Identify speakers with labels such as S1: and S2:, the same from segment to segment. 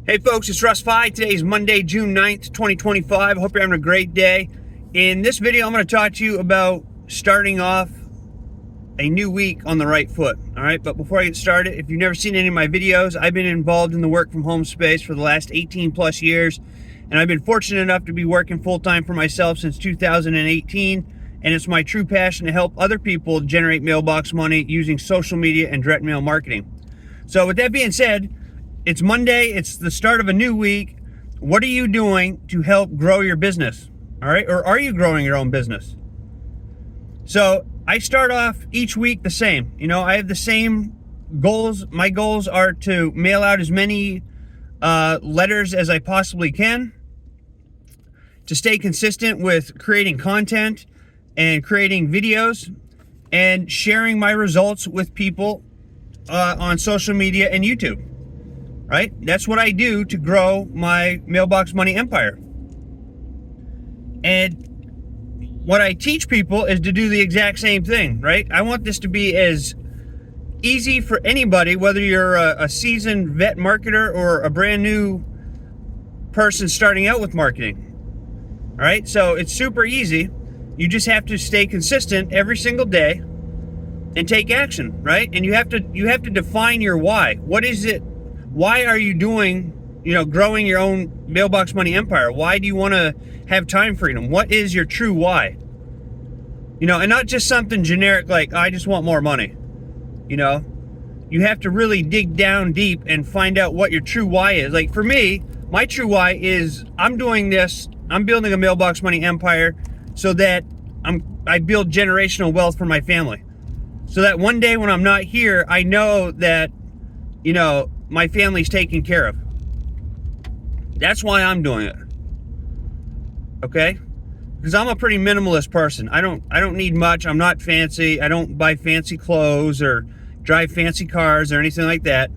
S1: Hey folks, it's Russ. Today is Monday, June 9th, 2025. I hope you're having a great day. In this video, I'm going to talk to you about starting off a new week on the right foot. All right, but before I get started, if you've never seen any of my videos, I've been involved in the work from home space for the last 18 plus years, and I've been fortunate enough to be working full-time for myself since 2018, and it's my true passion to help other people generate mailbox money using social media and direct mail marketing. So with that being said, it's Monday, it's the start of a new week. What are you doing to help grow your business? All right, or are you growing your own business? So I start off each week the same. I have the same goals. My goals are to mail out as many letters as I possibly can, to stay consistent with creating content and creating videos and sharing my results with people on social media and YouTube. Right? That's what I do to grow my mailbox money empire. And what I teach people is to do the exact same thing, right? I want this to be as easy for anybody, whether you're a seasoned vet marketer or a brand new person starting out with marketing. All right? So it's super easy. You just have to stay consistent every single day and take action, right? And you have to define your why. What is it? Why are you doing, growing your own mailbox money empire? Why do you want to have time freedom? What is your true why? And not just something generic like, I just want more money. You have to really dig down deep and find out what your true why is. Like for me, my true why is I'm doing this, I'm building a mailbox money empire so that I build generational wealth for my family. So that one day when I'm not here, I know that, my family's taken care of. That's why I'm doing it. Okay? Because I'm a pretty minimalist person. I don't need much. I'm not fancy. I don't buy fancy clothes or drive fancy cars or anything like that.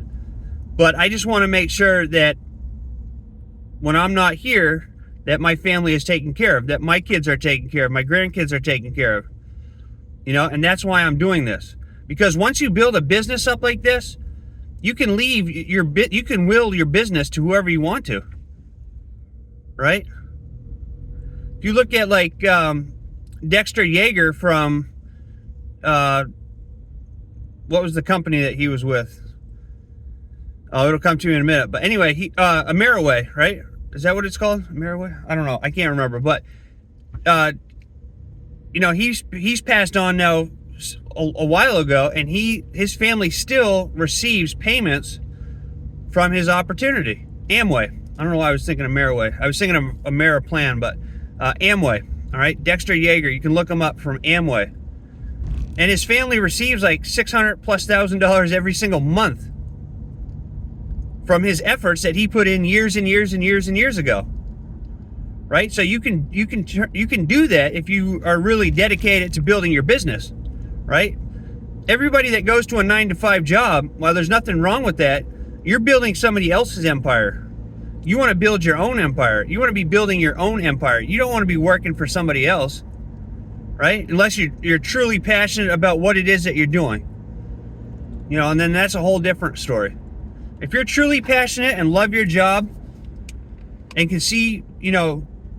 S1: But I just want to make sure that when I'm not here, that my family is taken care of, that my kids are taken care of, my grandkids are taken care of. And that's why I'm doing this. Because once you build a business up like this, you can you can will your business to whoever you want to, right? If you look at like Dexter Yeager from, what was the company that he was with? Oh, it'll come to me in a minute. But anyway, Ameriway, right? Is that what it's called? Ameriway? I don't know. I can't remember. But, he's passed on now a while ago, and his family still receives payments from his opportunity. Amway. I don't know why I was thinking of Ameriway. I was thinking of Ameriplan, but Amway. All right, Dexter Yeager. You can look him up from Amway, and his family receives like $600,000+ every single month from his efforts that he put in years and years and years and years ago. Right? So you can do that if you are really dedicated to building your business. Right? Everybody that goes to a 9-to-5 job, while there's nothing wrong with that, you're building somebody else's empire. You want to build your own empire. You want to be building your own empire. You don't want to be working for somebody else, right? Unless you're truly passionate about what it is that you're doing. And then that's a whole different story. If you're truly passionate and love your job and can see,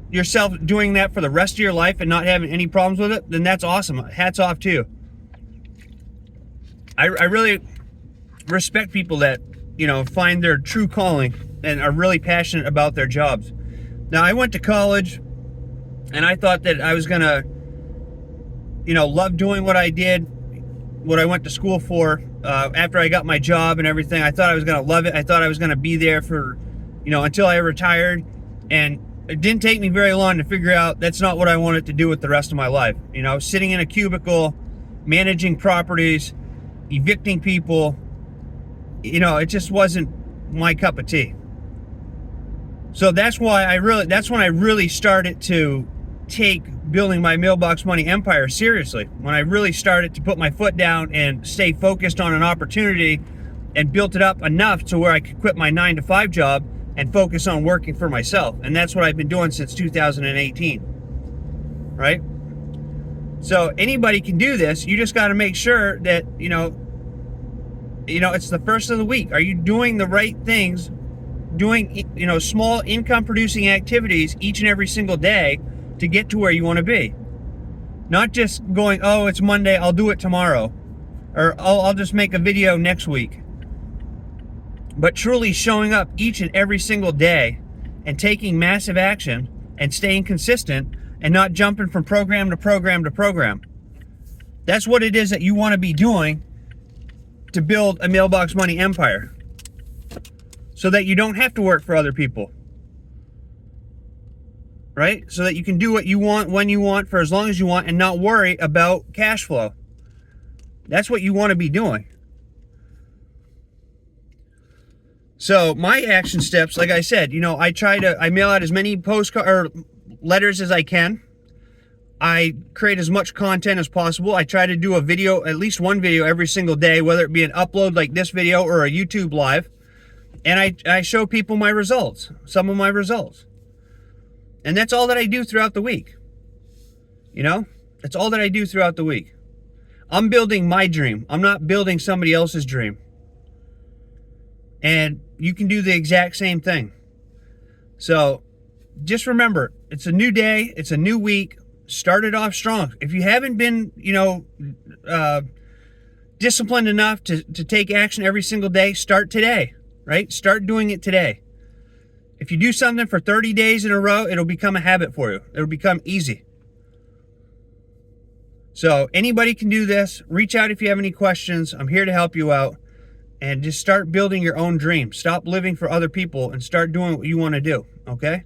S1: yourself doing that for the rest of your life and not having any problems with it, then that's awesome. Hats off to you. I really respect people that, find their true calling and are really passionate about their jobs. Now, I went to college and I thought that I was going to, love doing what I did, what I went to school for. After I got my job and everything, I thought I was going to love it. I thought I was going to be there for, until I retired. And it didn't take me very long to figure out that's not what I wanted to do with the rest of my life. Sitting in a cubicle, managing properties, evicting people, it just wasn't my cup of tea. So that's when I really started to take building my mailbox money empire seriously. When I really started to put my foot down and stay focused on an opportunity and built it up enough to where I could quit my 9-to-5 job and focus on working for myself. And that's what I've been doing since 2018, right? So anybody can do this. You just got to make sure that, it's the first of the week. Are you doing the right things doing, you know, small income producing activities each and every single day to get to where you want to be. Not just going, oh, it's Monday, I'll do it tomorrow, or oh, I'll just make a video next week. But truly showing up each and every single day and taking massive action and staying consistent and not jumping from program to program to program. That's what it is that you want to be doing to build a mailbox money empire, so that you don't have to work for other people, right? So that you can do what you want, when you want, for as long as you want, and not worry about cash flow. That's what you want to be doing. So my action steps, like I said, you know, I mail out as many postcards or letters as I can. I create as much content as possible. I try to do a video, at least one video every single day, whether it be an upload like this video or a YouTube live. And I show people my results, some of my results. And that's all that I do throughout the week. You know, that's all that I do throughout the week. I'm building my dream. I'm not building somebody else's dream. And you can do the exact same thing. So just remember, it's a new day. It's a new week. Start it off strong. If you haven't been, you know, disciplined enough to take action every single day, start today, right? Start doing it today. If you do something for 30 days in a row, it'll become a habit for you. It'll become easy. So anybody can do this. Reach out if you have any questions. I'm here to help you out. And just start building your own dream. Stop living for other people and start doing what you want to do, okay?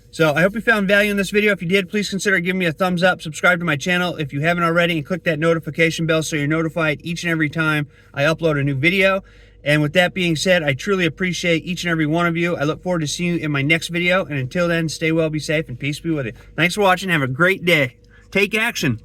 S1: So I hope you found value in this video. If you did, please consider giving me a thumbs up. Subscribe to my channel if you haven't already, and click that notification bell so you're notified each and every time I upload a new video. And with that being said, I truly appreciate each and every one of you. I look forward to seeing you in my next video. And until then, stay well, be safe, and peace be with you. Thanks for watching. Have a great day. Take action.